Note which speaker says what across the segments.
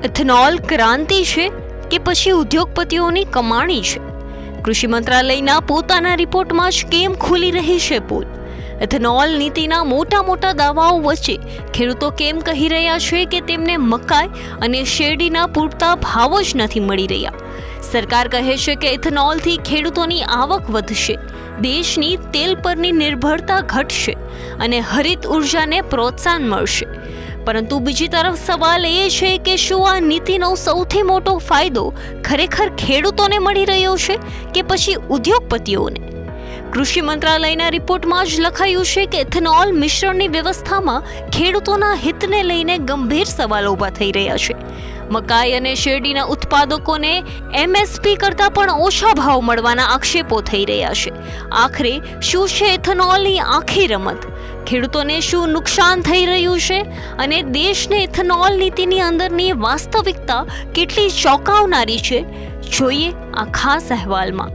Speaker 1: Ethanol ક્રાંતિ છે કે પછી ઉદ્યોગપતિઓની કમાણી છે? કૃષિ મંત્રાલયના પોતાના રિપોર્ટમાં જ કેમ ખુલી રહી છે પોલ? ઇથેનોલ નીતિના મોટા દાવાઓ વચ્ચે ખેડૂતો કેમ કહી રહ્યા છે કે તેમને મકાઈ અને શેરડીના પૂરતા ભાવ જ નથી મળી રહ્યા? સરકાર કહે છે કે ઇથેનોલથી ખેડૂતોની આવક વધશે, દેશની તેલ પરની નિર્ભરતા ઘટશે અને હરિત ઉર્જાને પ્રોત્સાહન મળશે. પરંતુ બીજી તરફ સવાલ એ છે કે શું આ નીતિનો સૌથી મોટો ફાયદો ખરેખર ખેડૂતોને મળી રહ્યો છે કે પછી ઉદ્યોગપતિઓને? કૃષિ મંત્રાલયના રિપોર્ટમાં જ લખાયું છે કે ઇથેનોલ મિશ્રણની વ્યવસ્થામાં ખેડૂતોના હિતને લઈને ગંભીર સવાલો ઊભા થઈ રહ્યા છે. મકાઈ અને શેરડીના ઉત્પાદકોને MSP કરતાં પણ ઓછા ભાવ મળવાના આક્ષેપો થઈ રહ્યા છે. આખરે શું છે ઇથેનોલની આખી રમત? ખેડૂતોને શું નુકસાન થઈ રહ્યું છે અને દેશને ઇથેનોલ નીતિની અંદરની વાસ્તવિકતા કેટલી ચોંકાવનારી છે, જોઈએ આ ખાસ અહેવાલમાં.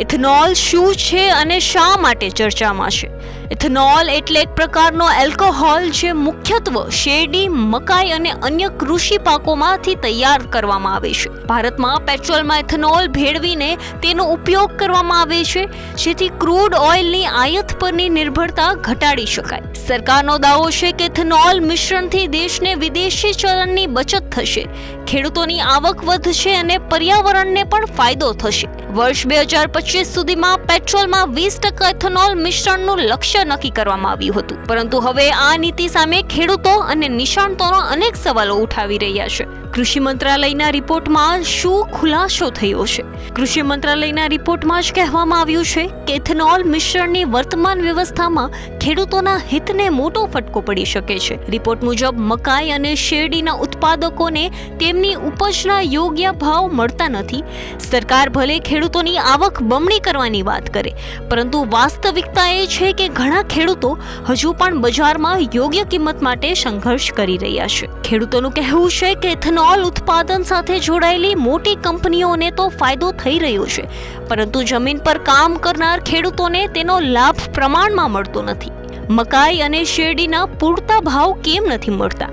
Speaker 1: ઇથેનોલ શું છે અને શા માટે ચર્ચામાં છે? ઇથેનોલ એટલે એક પ્રકારનો એલ્કોહોલ જે મુખ્યત્વે શેરડી, મકાઈ અને અન્ય કૃષિ પાકોમાંથી તૈયાર કરવામાં આવે છે. ભારતમાં પેટ્રોલમાં ઇથેનોલ ભેળવીને તેનો ઉપયોગ કરવામાં આવે છે જેથી ક્રૂડ ઓઇલની આયાત પરની નિર્ભરતા ઘટાડી શકાય. સરકારનો દાવો છે કે ઇથેનોલ મિશ્રણથી દેશને વિદેશી ચલણની બચત થશે, ખેડૂતોની આવક વધશે અને પર્યાવરણને પણ ફાયદો થશે. વર્ષ 2025 સુધીમાં પેટ્રોલમાં 20% ઇથેનોલ મિશ્રણનું લક્ષ્ય નક્કી કરવામાં આવ્યું હતું. પરંતુ હવે આ નીતિ સામે ખેડૂતો અને નિષ્ણાતોનો અનેક સવાલો ઉઠાવી રહ્યા છે. કૃષિ મંત્રાલયના રિપોર્ટમાં શું ખુલાસો થયો છે? કૃષિ મંત્રાલયના રિપોર્ટમાં જ કહેવામાં આવ્યું છે કે ઇથેનોલ મિશ્રણની વર્તમાન વ્યવસ્થામાં ખેડૂતોના હિતને મોટો ફટકો પડી શકે છે. રિપોર્ટ મુજબ મકાઈ અને શેરડીના ઉત્પાદકોને તેમની ઉપજના યોગ્ય ભાવ મળતા નથી. સરકાર ભલે ખેડૂતોની આવક બમણી કરવાની વાત કરે, પરંતુ વાસ્તવિકતા એ છે કે ઘણા ખેડૂતો હજુ પણ બજારમાં યોગ્ય કિંમત માટે સંઘર્ષ કરી રહ્યા છે. ખેડૂતોનું કહેવું છે કે ઇથેનોલ ઉત્પાદન સાથે જોડાયેલી મોટી કંપનીઓને તો ફાયદો થઈ રહ્યો છે, પરંતુ જમીન પર કામ કરનાર ખેડૂતોને તેનો લાભ પ્રમાણમાં મળતો નથી. મકાઈ અને શેરડીના પૂરતા ભાવ કેમ નથી મળતા?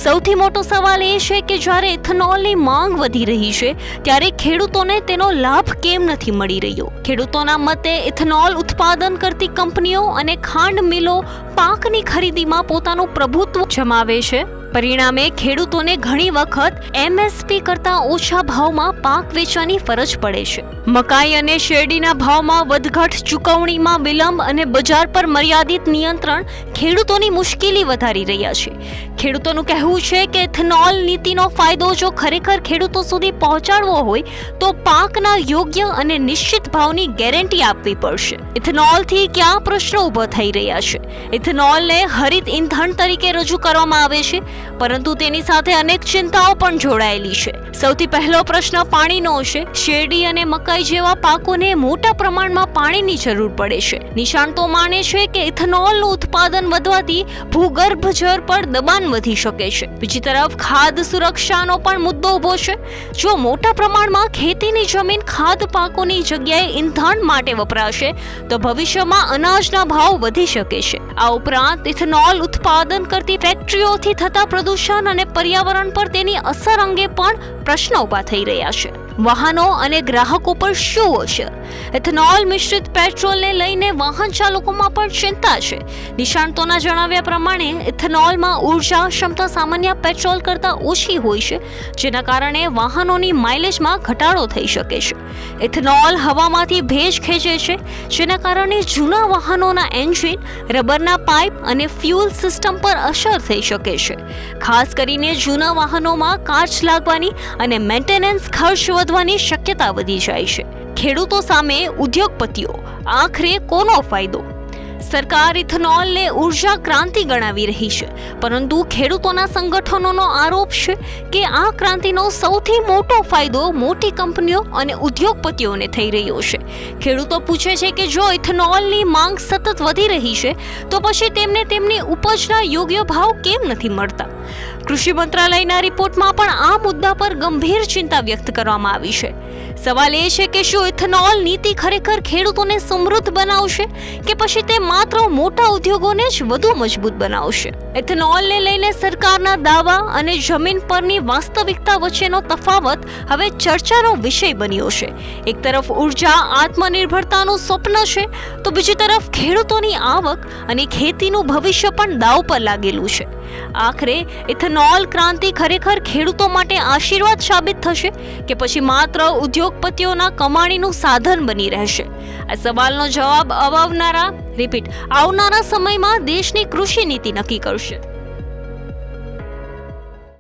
Speaker 1: સૌથી મોટો સવાલ એ છે કે જ્યારે ઇથેનોલની માંગ વધી રહી છે ત્યારે ખેડૂતોને તેનો લાભ કેમ નથી મળી રહ્યો? ખેડૂતોના મતે ઇથેનોલ ઉત્પાદન કરતી કંપનીઓ અને ખાંડ મિલો પાકની ખરીદીમાં પોતાનું પ્રભુત્વ જમાવે છે. પરિણામે ખેડૂતોને ઘણી વખત MSP કરતાં ઓછા ભાવમાં પાક વેચવાની ફરજ પડે છે. મકાઈ અને શેરડીના ભાવમાં વધઘટ, ચૂકવણીમાં વિલંબ અને બજાર પર મર્યાદિત નિયંત્રણ ખેડૂતોની મુશ્કેલી વધારી રહ્યા છે. ખેડૂતોનું કહેવું છે કે ઇથેનોલ નીતિનો ફાયદો જો ખરેખર ખેડૂતો સુધી પહોંચાડવો હોય તો પાકના યોગ્ય અને નિશ્ચિત ભાવની ગેરંટી આપવી પડશે. ઇથેનોલથી ક્યાં પ્રશ્નો ઊભા થઈ રહ્યા છે? ઇથેનોલને હરિત ઇંધણ તરીકે રજૂ કરવામાં આવે છે, પરંતુ તેની સાથે અનેક ચિંતાઓ પણ જોડાયેલી છે. સૌથી પહેલો પ્રશ્ન પાણીનો છે. શેરડી અને મકાઈ જેવા પાકોને મોટા પ્રમાણમાં પાણીની જરૂર પડે છે. નિષ્ણાતો માને છે કે ઇથેનોલનું ઉત્પાદન વધવાથી ભૂગર્ભ જળ પર દબાણ વધી શકે છે. બીજી તરફ ખાદ્ય સુરક્ષાનો પણ મુદ્દો ઊભો છે. જો મોટા પ્રમાણમાં ખેતીની જમીન ખાદ્ય પાકોની જગ્યાએ ઇંધણ માટે વપરાશે તો ભવિષ્યમાં અનાજના ભાવ વધી શકે છે. આ ઉપરાંત ઇથેનોલ ઉત્પાદન કરતી ફેક્ટરીઓથી થતા પ્રદૂષણ અને પર્યાવરણ પર તેની અસર અંગે પણ પ્રશ્નો ઊભા થઈ રહ્યા છે. વાહનો અને ગ્રાહકો પર શું અસર? ઇથેનોલ મિશ્રિત પેટ્રોલને લઈને વાહન ચાલકોમાં પણ ચિંતા છે. નિષ્ણાતોના જણાવ્યા પ્રમાણે ઇથેનોલમાં ઉર્જા ક્ષમતા સામાન્ય પેટ્રોલ કરતાં ઓછી હોય છે, જેના કારણે વાહનોની માઇલેજમાં ઘટાડો થઈ શકે છે. ઇથેનોલ હવામાંથી ભેજ ખેંચે છે, જેના કારણે જૂના વાહનોના એન્જિન, રબરના પાઇપ અને ફ્યુઅલ સિસ્ટમ પર અસર થઈ શકે છે. ખાસ કરીને જૂના વાહનોમાં કાચ લાગવાની અને મેન્ટેનન્સ ખર્ચ વધવાની શક્યતા વધી જાય છે. ખેડૂતો સામે ઉદ્યોગપતિઓ, આખરે કોનો ફાયદો? સરકાર ઇથેનોલને ઉર્જા ક્રાંતિ ગણાવી રહી છે, પરંતુ ખેડૂતોના સંગઠનોનો આરોપ છે કે આ ક્રાંતિનો સૌથી મોટો ફાયદો મોટી કંપનીઓ અને ઉદ્યોગપતિઓને થઈ રહ્યો છે. ખેડૂતો પૂછે છે કે જો ઇથેનોલની માંગ સતત વધી રહી છે તો પછી તેમને તેમની ઉપજના યોગ્ય ભાવ કેમ નથી મળતા? કૃષિ મંત્રાલયના રિપોર્ટમાં પણ આ મુદ્દા પર ગંભીર ચિંતા વ્યક્ત કરવામાં આવી છે. સવાલ એ છે કે શું ઇથેનોલ નીતિ ખરેખર ખેડૂતોને સમૃદ્ધ બનાવશે કે પછી તે માત્ર મોટા ઉદ્યોગોને જ વધુ મજબૂત બનાવશે. ઇથેનોલને લઈને સરકારના દાવા અને જમીન પરની વાસ્તવિકતા વચ્ચેનો તફાવત હવે ચર્ચાનો વિષય બન્યો છે. એક તરફ ઉર્જા આત્મનિર્ભરતાનું સ્વપ્ન છે, તો બીજી તરફ ખેડૂતોની આવક અને ખેતીનું ભવિષ્ય પણ દાવ પર લાગેલું છે. આખરે ઇથેનોલ ક્રાંતિ ખરેખર ખેડૂતો માટે આશીર્વાદ સાબિત થશે કે પછી માત્ર ઉદ્યોગપતિઓના કમાણીનું સાધન બની રહેશે? આ સવાલનો જવાબ આવનારા સમયમાં દેશની કૃષિ નીતિ નક્કી કરશે.